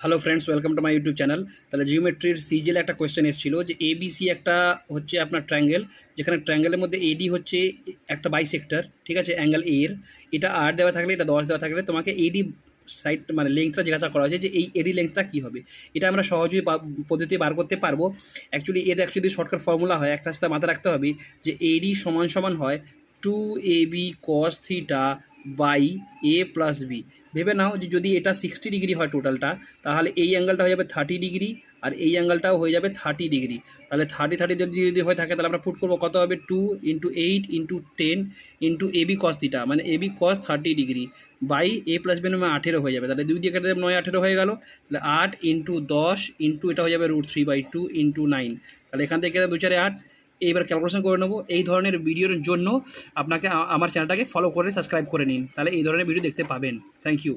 Hello friends, welcome to my YouTube channel. তাহলে জিওমেট্রির CGL একটা question এসেছিল যে এবিসি একটা হচ্ছে আপনার ট্রায়াঙ্গেল, যেখানে ট্রায়াঙ্গেলের মধ্যে এডি হচ্ছে একটা বাইসেক্টর, ঠিক আছে, অ্যাঙ্গেল এর। এটা 8 দেওয়া থাকলে, এটা 10 দেওয়া থাকলে তোমাকে এডি সাইড মানে লেন্থটা জিজ্ঞাসা করা হয়েছে যে এই এডি লেন্থটা কী হবে। এটা আমরা সহজেই পদ্ধতি বার করতে পারবো। অ্যাকচুয়ালি শর্টকাট ফর্মুলা হয়, একটা সাথে মাথায় রাখতে হবে যে এডি সমান সমান হয় 2ab cos theta by A plus B. ভেবে নাও যে যদি এটা 60 ডিগ্রি হয় টোটালটা, তাহলে এই অ্যাঙ্গেলটা হয়ে যাবে 30 ডিগ্রি, আর এই অ্যাঙ্গেলটাও হয়ে যাবে 30 ডিগ্রি। তাহলে 30 যদি হয়ে থাকে, তাহলে আমরা পুট করবো কত হবে 2 × 8 × 10 × এবি কস থিটা, মানে AB cos 30 degree by A plus B নামে 18 হয়ে যাবে। তাহলে 2 দিয়ে কেটে 9 18 হয়ে গেল। তাহলে 8 × 10 ইন্টু এটা হয়ে যাবে √3/2 × 9। তাহলে এখান থেকে 2 4 8। এইবার ক্যালকুলেশন করে নেবো। এই ধরনের ভিডিওর জন্য আপনাকে আমার চ্যানেলটাকে ফলো করে সাবস্ক্রাইব করে নিন, তাহলে এই ধরনের ভিডিও দেখতে পাবেন। Thank you.